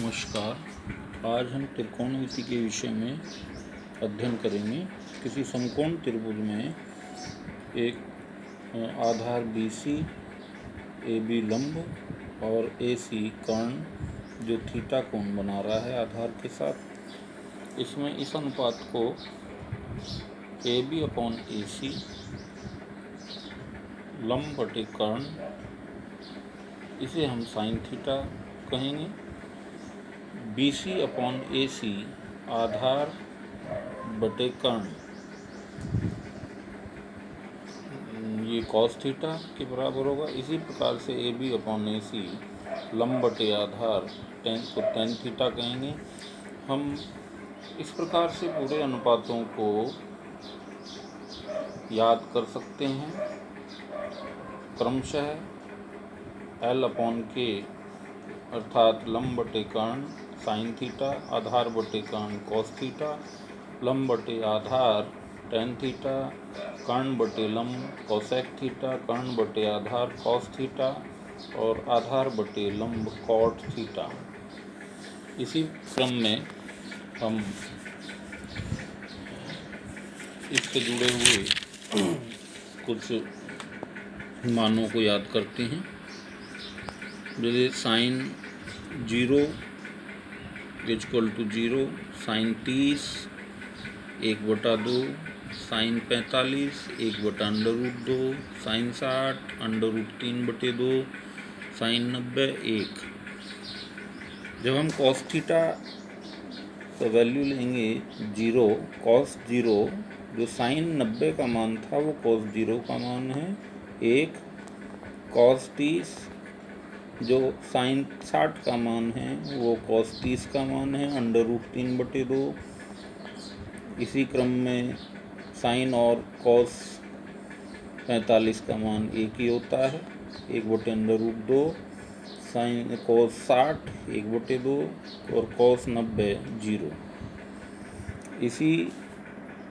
नमस्कार। आज हम त्रिकोणमिति के विषय में अध्ययन करेंगे। किसी समकोण त्रिभुज में एक आधार BC, AB लंब और AC कर्ण जो थीटा कोण बना रहा है आधार के साथ, इसमें इस अनुपात को AB/AC लंब बटे कर्ण, इसे हम साइन थीटा कहेंगे। BC/AC आधार बटे कर्ण, ये कॉस थीटा के बराबर होगा। इसी प्रकार से AB/AC लंब बटे आधार टेन थीटा कहेंगे। हम इस प्रकार से पूरे अनुपातों को याद कर सकते हैं। क्रमशः L/K अर्थात लंब बटे कर्ण साइन थीटा, आधार बटे कर्ण कॉस थीटा, लंब बटे आधार टेन थीटा, कर्ण बटे लंब कोसेक थीटा, कर्ण बटे आधार कॉस थीटा और आधार बटे लंब कॉट थीटा। इसी क्रम में हम इससे जुड़े हुए कुछ मानों को याद करते हैं। जैसे sine 0 = 0, sine 30 1/2, sine 45 1/√2, sine 60 √3/2, sine 90 1। जब हम कॉस थीटा का वैल्यू लेंगे 0, कॉस 0 जो साइन 90 का मान था वो कॉस 0 का मान है 1, कॉस 30 जो साइन 60 का मान है वो कॉस 30 का मान है √3/2। इसी क्रम में साइन और कॉस 45 का मान एक ही होता है 1/√2, साइन कॉस 60 1/2 और कॉस 90 0। इसी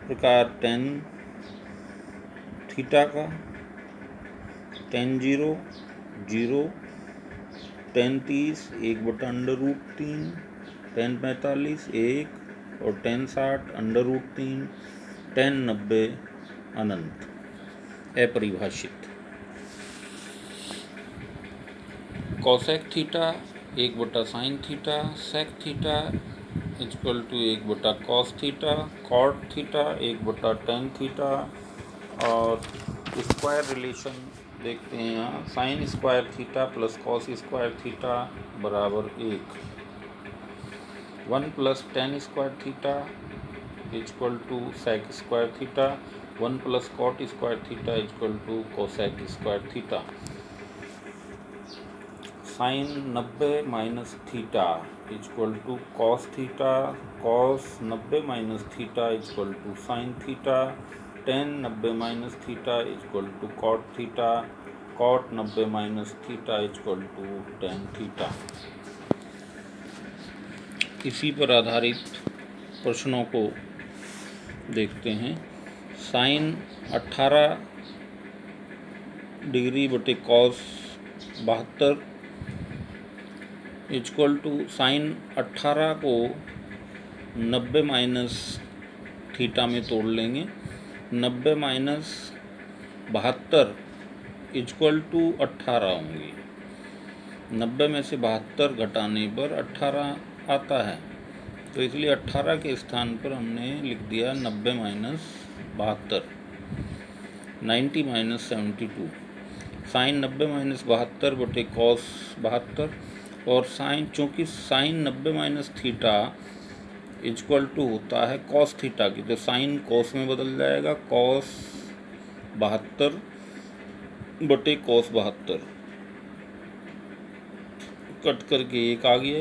प्रकार टेन थीटा का टेन 0 0, टेन 30 1/√3, टेन 45 1 और टेन 60 √3, टेन 90 अनंत अपरिभाषित। Cosec theta 1/sin theta, sec theta = 1/cos theta, cot theta 1/tan theta और स्क्वायर रिलेशन देखते हैं यहाँ। Sine square theta plus cos square theta बराबर 1, 1 + tan square theta = sec square theta, 1 + cot square theta = cosec square theta. Sine 90 - theta = cos theta, cos 90 - theta = sine theta, tan 90 - theta = cot theta, cot 90 - theta = tan theta. इसी पर आधारित प्रश्नों को देखते हैं। Sine 18 degree बटे cos 72 = sine 18 को 90 - theta में तोड़ लेंगे। 90 - 72 = 18 होंगी। 90 में से 72 घटाने पर 18 आता है, तो इसलिए 18 के स्थान पर हमने लिख दिया 90 - 72, 90 - 72। साइन 90 - 72 बटे कॉस 72 और साइन, चूँकि साइन 90 - थीटा = होता है कॉस थीटा की, तो साइन कॉस में बदल जाएगा, कॉस 72 बटे कॉस 72 कट करके 1 आ गया।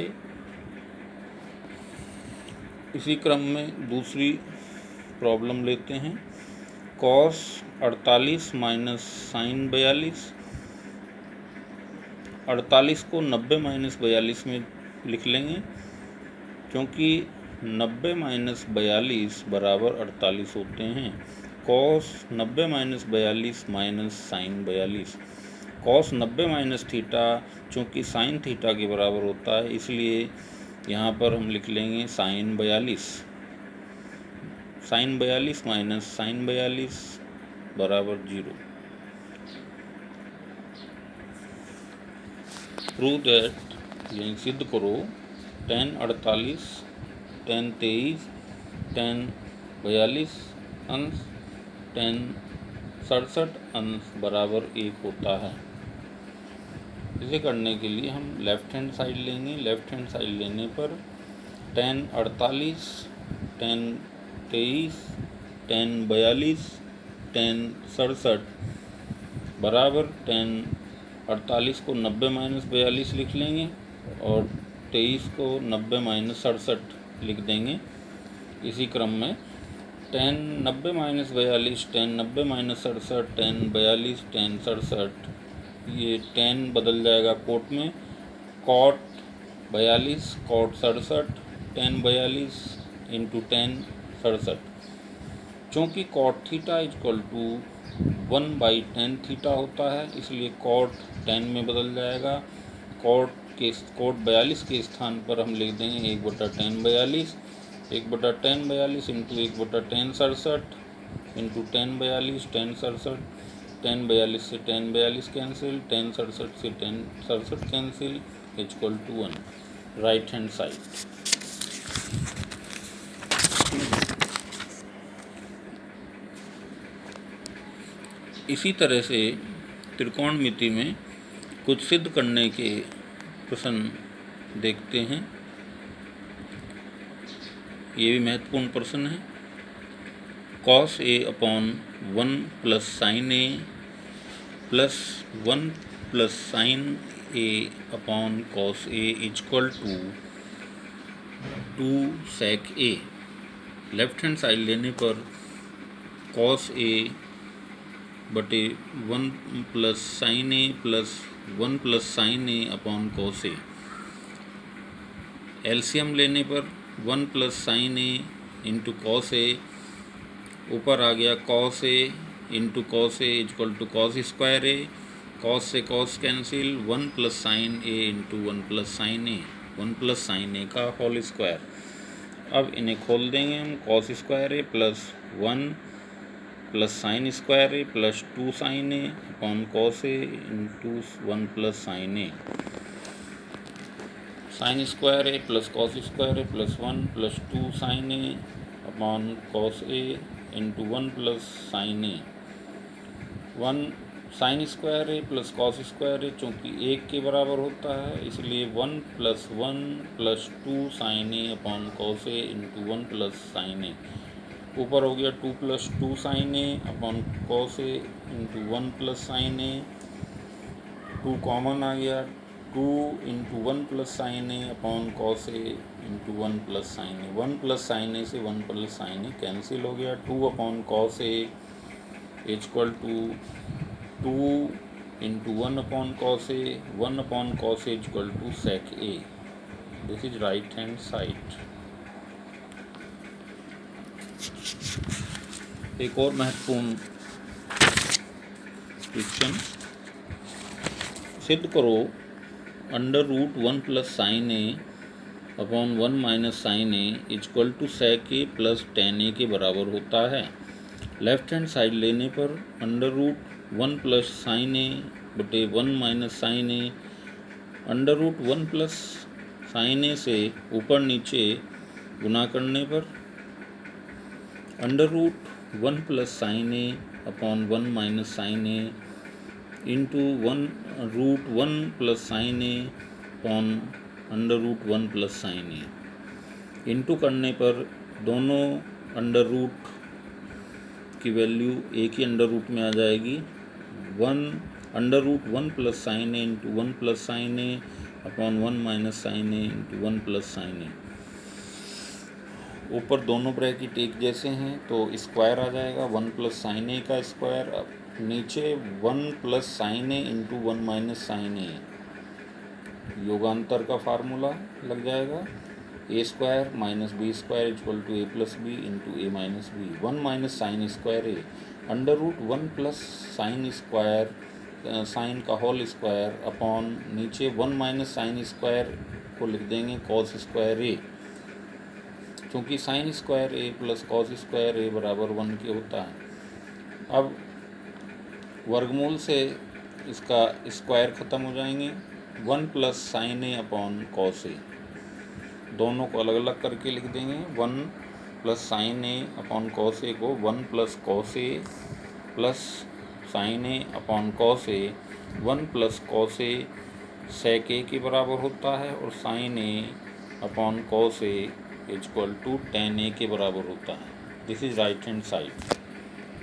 इसी क्रम में दूसरी प्रॉब्लम लेते हैं। कॉस 48 - साइन 42, 48 को 90 - 42 में लिख लेंगे, क्योंकि 90 - 42 बराबर 48 होते हैं। Cos 90 - 42 minus sine 42, cos 90 - theta चूँकि साइन थीटा के बराबर होता है, इसलिए यहाँ पर हम लिख लेंगे साइन 42, साइन 42 माइनस साइन 42 बराबर 0। प्रूव दैट, यानी सिद्ध करो, tan 48, tan 23, tan 42 अंश tan 67 अंश बराबर 1 होता है। इसे करने के लिए हम लेफ़्ट हैंड साइड लेंगे। लेफ़्ट हैंड साइड लेने पर tan 48, tan 23, tan 42, tan 67 बराबर tan 48 को 90 माइनस 42 लिख लेंगे और 23 को 90 माइनस 67 लिख देंगे। इसी क्रम में tan 90 minus 42, tan 90 minus 67, tan 42, tan 67, ये tan बदल जाएगा कोट में, cot 42, cot 67, tan 42 into tan 67। चूँकि cot theta equal to 1/tan theta होता है, इसलिए cot tan में बदल जाएगा। cot 42 के स्थान पर हम लिख देंगे 1/tan 42, 1/tan 42 into 1/tan 67 into tan 42, tan 67, tan 42 से tan 42 कैंसिल, tan 67 से tan 67 cancel, equal to 1। Right hand side. इसी तरह से त्रिकोणमिति में कुछ सिद्ध करने के प्रश्न देखते हैं। ये भी महत्वपूर्ण प्रश्न है। cos a upon 1 plus sine A plus 1 plus sine A upon cos a equal to 2 sec a। Left hand side लेने पर cos a बटे 1 plus sine A plus 1 plus sine A upon cos a। LCM लेने पर 1 plus sine A into cos A, ऊपर आ गया cos a into cos A equal to cos square A, cos से cos cancel, 1 plus sine A into 1 plus sine A, 1 plus sine ए का whole square. अब इन्हें खोल देंगे हम, cos square A plus 1 plus sine square A plus 2 sign A upon cos A into 1 plus sine A, sign square A plus cos square A plus 1 plus 2 sign A upon cos A into 1 plus sine A, 1 sign square A plus cos square ए चूँकि 1 के बराबर होता है, इसलिए 1 plus 1 plus 2 sign A upon cos A into 1 plus sine ए, ऊपर हो गया 2 plus 2 sign A upon cos A into 1 plus sine A, 2 common आ गया, 2 into 1 plus sine A upon cos A into 1 plus sine A, 1 plus sine A से 1 plus sine ए cancel हो गया, 2 upon cos A equal to 2 into 1 upon cos A, 1 upon cos A equal to sec A. This is right hand side. एक और महत्वपूर्ण question, सिद्ध करो under root 1 plus sine A upon 1 minus sine A equal to sec A plus tan A के बराबर होता है। Left hand side लेने पर under root 1 plus sine A बटे 1 minus sine A, under root 1 plus sine A से ऊपर नीचे गुना करने पर under root 1 plus sine A upon 1 minus sine A into 1 root 1 plus sine A upon under root 1 plus sine A, into करने पर दोनों अंडर रूट की वैल्यू एक ही अंडर रूट में आ जाएगी। 1 under root 1 plus sine A into 1 plus sine A upon 1 minus sine A into 1 plus sine ए, ऊपर दोनों bracket एक जैसे हैं तो स्क्वायर आ जाएगा 1 प्लस साइन ए का स्क्वायर, नीचे 1 plus sine A into 1 minus sine A, योगांतर का फार्मूला लग जाएगा, A square minus B square equal to A plus B into A minus B, 1 minus sine square A, under root 1 plus sine square sine का whole square upon नीचे 1 minus sine square को लिख देंगे cos square ए, क्योंकि sign square ए plus cos square ए बराबर 1 के होता है। अब वर्गमूल से इसका स्क्वायर ख़त्म हो जाएंगे, 1 plus sine A upon cos A, दोनों को अलग अलग करके लिख देंगे। 1 plus sine A upon cos A को 1 plus cos A plus sine A upon cos A, 1 plus cos A sec A के बराबर होता है और sine A upon cos A equal to tan A के बराबर होता है। This is right hand side.